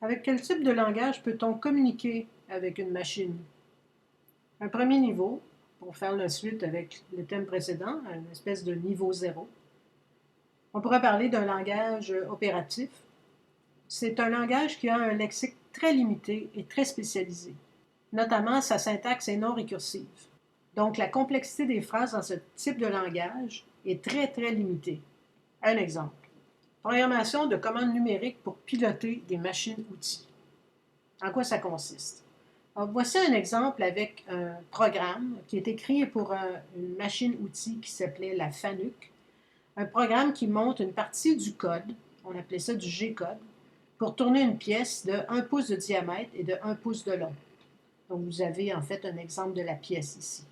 Avec quel type de langage peut-on communiquer avec une machine? Un premier niveau, pour faire la suite avec le thème précédent, une espèce de niveau zéro. On pourrait parler d'un langage opératif. C'est un langage qui a un lexique très limité et très spécialisé. Notamment, sa syntaxe est non récursive. Donc, la complexité des phrases dans ce type de langage est très, très limitée. Un exemple. Programmation de commandes numériques pour piloter des machines-outils. En quoi ça consiste? Alors, voici un exemple avec un programme qui est écrit pour une machine-outil qui s'appelait la FANUC. Un programme qui monte une partie du code, on appelait ça du G-code, pour tourner une pièce de 1 pouce de diamètre et de 1 pouce de long. Donc, vous avez en fait un exemple de la pièce ici.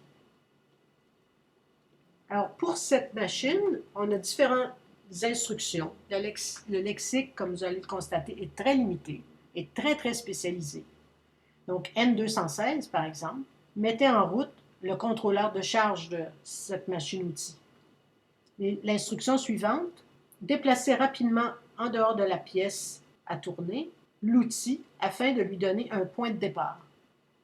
Alors, pour cette machine, on a différentes instructions. Le lexique, comme vous allez le constater, est très limité et très, très spécialisé. Donc, N216, par exemple, mettait en route le contrôleur de charge de cette machine-outil. L'instruction suivante, déplacer rapidement en dehors de la pièce à tourner l'outil afin de lui donner un point de départ.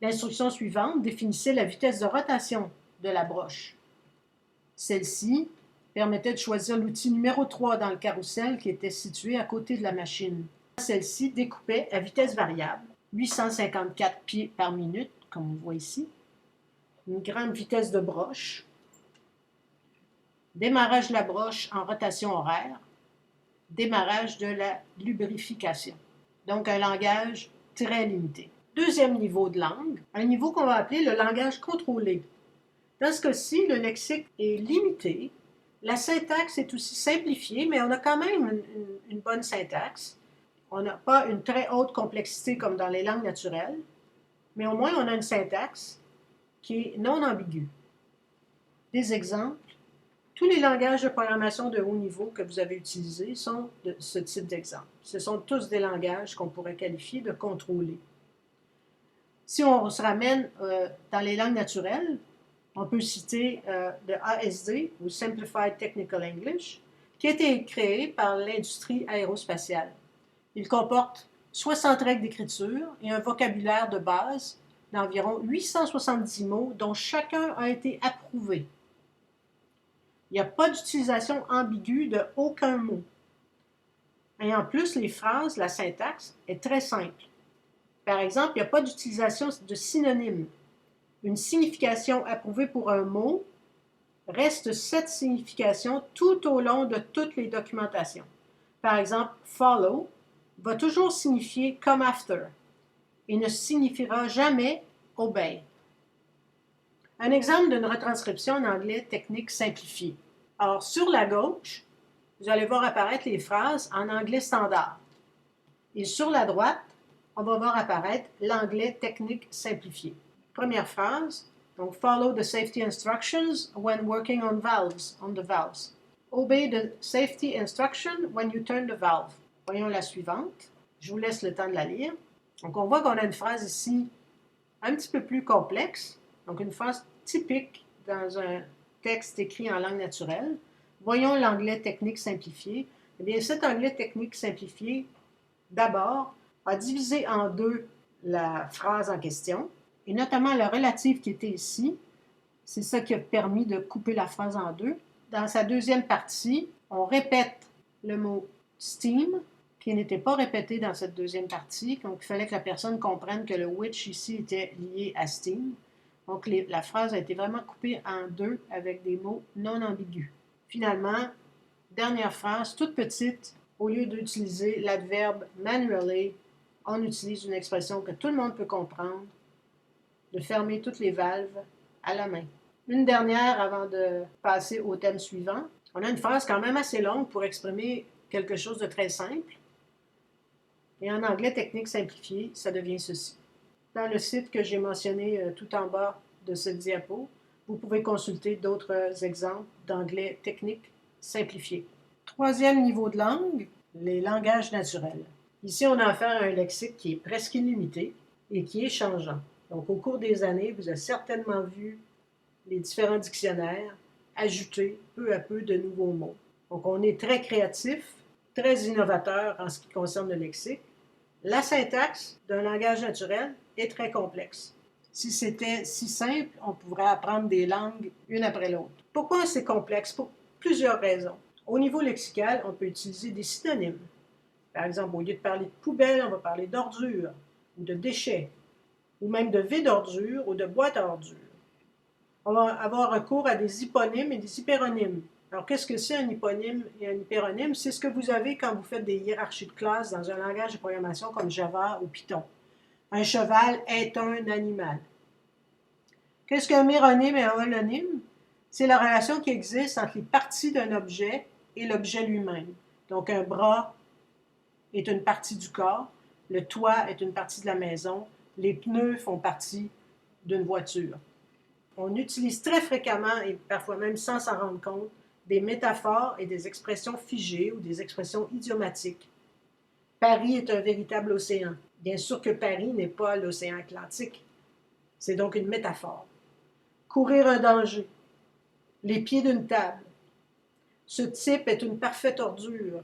L'instruction suivante définissait la vitesse de rotation de la broche. Celle-ci permettait de choisir l'outil numéro 3 dans le carrousel qui était situé à côté de la machine. Celle-ci découpait à vitesse variable, 854 pieds par minute, comme on voit ici, une grande vitesse de broche, démarrage de la broche en rotation horaire, démarrage de la lubrification. Donc un langage très limité. Deuxième niveau de langue, un niveau qu'on va appeler le langage contrôlé. Dans ce cas-ci, le lexique est limité, la syntaxe est aussi simplifiée, mais on a quand même une bonne syntaxe. On n'a pas une très haute complexité comme dans les langues naturelles, mais au moins on a une syntaxe qui est non ambiguë. Des exemples, tous les langages de programmation de haut niveau que vous avez utilisés sont de ce type d'exemple. Ce sont tous des langages qu'on pourrait qualifier de contrôlés. Si on se ramène dans les langues naturelles, on peut citer le ASD, ou Simplified Technical English, qui a été créé par l'industrie aérospatiale. Il comporte 60 règles d'écriture et un vocabulaire de base d'environ 870 mots, dont chacun a été approuvé. Il n'y a pas d'utilisation ambiguë de aucun mot. Et en plus, les phrases, la syntaxe est très simple. Par exemple, il n'y a pas d'utilisation de synonymes. Une signification approuvée pour un mot reste cette signification tout au long de toutes les documentations. Par exemple, follow va toujours signifier come after et ne signifiera jamais obey. Un exemple d'une retranscription en anglais technique simplifié. Alors, sur la gauche, vous allez voir apparaître les phrases en anglais standard. Et sur la droite, on va voir apparaître l'anglais technique simplifié. Première phrase, donc follow the safety instructions when working on the valves. Obey the safety instruction when you turn the valve. Voyons la suivante. Je vous laisse le temps de la lire. Donc on voit qu'on a une phrase ici un petit peu plus complexe, donc une phrase typique dans un texte écrit en langue naturelle. Voyons l'anglais technique simplifié. Eh bien, cet anglais technique simplifié, d'abord, a divisé en deux la phrase en question, et notamment le relatif qui était ici. C'est ça qui a permis de couper la phrase en deux. Dans sa deuxième partie, on répète le mot steam, qui n'était pas répété dans cette deuxième partie. Donc, il fallait que la personne comprenne que le which ici était lié à steam. Donc, la phrase a été vraiment coupée en deux avec des mots non ambigus. Finalement, dernière phrase, toute petite, au lieu d'utiliser l'adverbe manually, on utilise une expression que tout le monde peut comprendre, de fermer toutes les valves à la main. Une dernière avant de passer au thème suivant. On a une phrase quand même assez longue pour exprimer quelque chose de très simple. Et en anglais technique simplifié, ça devient ceci. Dans le site que j'ai mentionné tout en bas de cette diapo, vous pouvez consulter d'autres exemples d'anglais technique simplifié. Troisième niveau de langue, les langages naturels. Ici, on a affaire à un lexique qui est presque illimité et qui est changeant. Donc, au cours des années, vous avez certainement vu les différents dictionnaires ajouter peu à peu de nouveaux mots. Donc, on est très créatif, très innovateur en ce qui concerne le lexique, La syntaxe d'un langage naturel est très complexe. Si c'était si simple, on pourrait apprendre des langues une après l'autre. Pourquoi c'est complexe? Pour plusieurs raisons. Au niveau lexical, on peut utiliser des synonymes. Par exemple, au lieu de parler de poubelle, on va parler d'ordures ou de déchets, ou même de vide ordures ou de boîte à ordures. On va avoir recours à des hyponymes et des hyperonymes. Alors, qu'est-ce que c'est un hyponyme et un hyperonyme? C'est ce que vous avez quand vous faites des hiérarchies de classe dans un langage de programmation comme Java ou Python. Un cheval est un animal. Qu'est-ce qu'un méronyme et un holonyme? C'est la relation qui existe entre les parties d'un objet et l'objet lui-même. Donc, un bras est une partie du corps, le toit est une partie de la maison, les pneus font partie d'une voiture. On utilise très fréquemment, et parfois même sans s'en rendre compte, des métaphores et des expressions figées ou des expressions idiomatiques. Paris est un véritable océan. Bien sûr que Paris n'est pas l'océan Atlantique. C'est donc une métaphore. Courir un danger. Les pieds d'une table. Ce type est une parfaite ordure.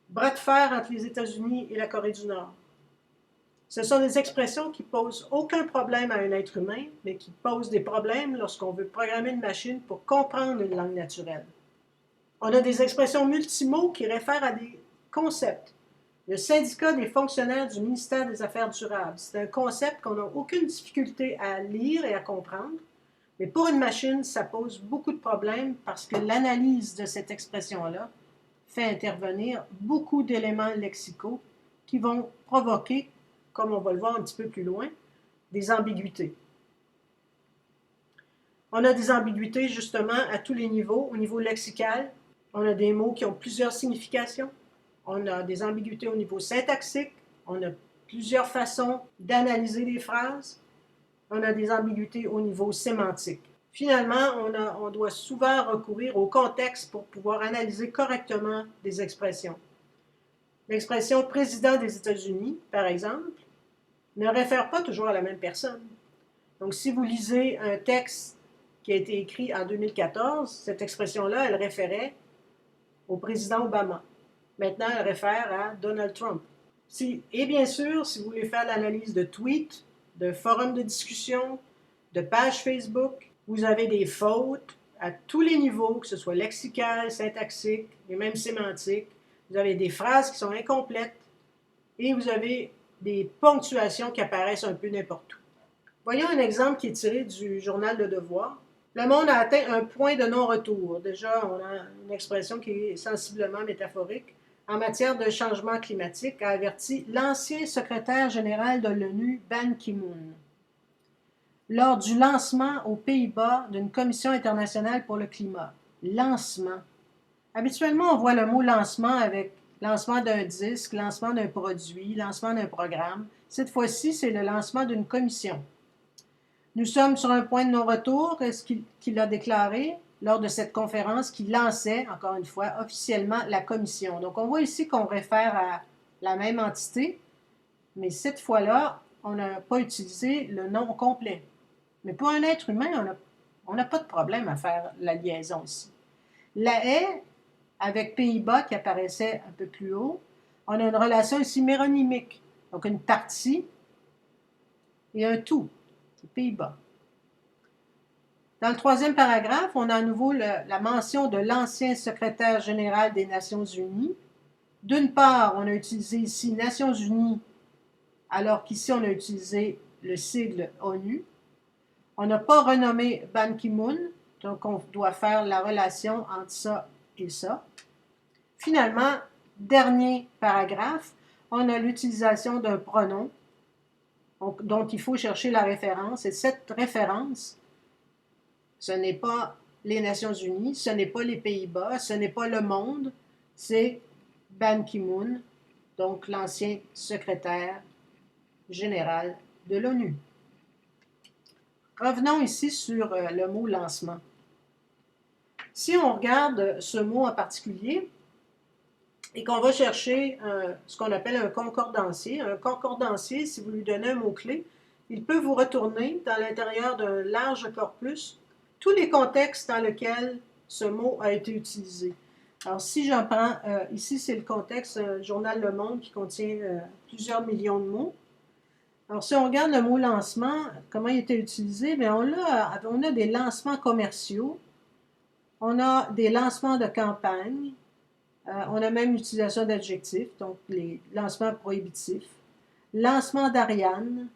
Bras de fer entre les États-Unis et la Corée du Nord. Ce sont des expressions qui posent aucun problème à un être humain, mais qui posent des problèmes lorsqu'on veut programmer une machine pour comprendre une langue naturelle. On a des expressions multimots qui réfèrent à des concepts. Le syndicat des fonctionnaires du ministère des Affaires durables, c'est un concept qu'on n'a aucune difficulté à lire et à comprendre, mais pour une machine, ça pose beaucoup de problèmes parce que l'analyse de cette expression-là fait intervenir beaucoup d'éléments lexicaux qui vont provoquer, comme on va le voir un petit peu plus loin, des ambiguïtés. On a des ambiguïtés justement à tous les niveaux. Au niveau lexical, on a des mots qui ont plusieurs significations. On a des ambiguïtés au niveau syntaxique. On a plusieurs façons d'analyser les phrases. On a des ambiguïtés au niveau sémantique. Finalement, on doit souvent recourir au contexte pour pouvoir analyser correctement des expressions. L'expression « président des États-Unis », par exemple, ne réfère pas toujours à la même personne. Donc, si vous lisez un texte qui a été écrit en 2014, cette expression-là, elle référait au président Obama. Maintenant, elle réfère à Donald Trump. Et bien sûr, si vous voulez faire l'analyse de tweets, de forums de discussion, de pages Facebook, vous avez des fautes à tous les niveaux, que ce soit lexical, syntaxique et même sémantique. Vous avez des phrases qui sont incomplètes et vous avez des ponctuations qui apparaissent un peu n'importe où. Voyons un exemple qui est tiré du journal Le Devoir. Le monde a atteint un point de non-retour. Déjà, on a une expression qui est sensiblement métaphorique. En matière de changement climatique, a averti l'ancien secrétaire général de l'ONU, Ban Ki-moon, lors du lancement aux Pays-Bas d'une commission internationale pour le climat. Lancement. Habituellement, on voit le mot lancement avec lancement d'un disque, lancement d'un produit, lancement d'un programme. Cette fois-ci, c'est le lancement d'une commission. Nous sommes sur un point de non-retour, est-ce qu'il a déclaré lors de cette conférence qui lançait, encore une fois, officiellement la commission. Donc, on voit ici qu'on réfère à la même entité, mais cette fois-là, on n'a pas utilisé le nom complet. Mais pour un être humain, on n'a pas de problème à faire la liaison ici. La haie, avec Pays-Bas qui apparaissait un peu plus haut, on a une relation ici méronymique. Donc, une partie et un tout. C'est Pays-Bas. Dans le troisième paragraphe, on a à nouveau la mention de l'ancien secrétaire général des Nations Unies. D'une part, on a utilisé ici Nations Unies, alors qu'ici, on a utilisé le sigle ONU. On n'a pas renommé Ban Ki-moon, donc on doit faire la relation entre ça et ça. Finalement, dernier paragraphe, on a l'utilisation d'un pronom dont il faut chercher la référence. Et cette référence, ce n'est pas les Nations Unies, ce n'est pas les Pays-Bas, ce n'est pas le monde, c'est Ban Ki-moon, donc l'ancien secrétaire général de l'ONU. Revenons ici sur le mot lancement. Si on regarde ce mot en particulier et qu'on va chercher ce qu'on appelle un concordancier, si vous lui donnez un mot-clé, il peut vous retourner dans l'intérieur d'un large corpus tous les contextes dans lesquels ce mot a été utilisé. Alors, si j'en prends, ici, c'est le contexte Journal Le Monde qui contient plusieurs millions de mots. Alors, si on regarde le mot lancement, comment il était utilisé, bien, on a des lancements commerciaux, on a des lancements de campagne, on a même l'utilisation d'adjectifs, donc les lancements prohibitifs, lancement d'Ariane,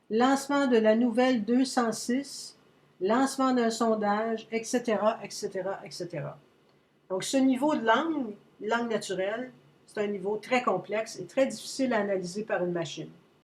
lancement de la nouvelle 206, lancement d'un sondage, etc., etc., etc. Donc, ce niveau de langue naturelle, c'est un niveau très complexe et très difficile à analyser par une machine.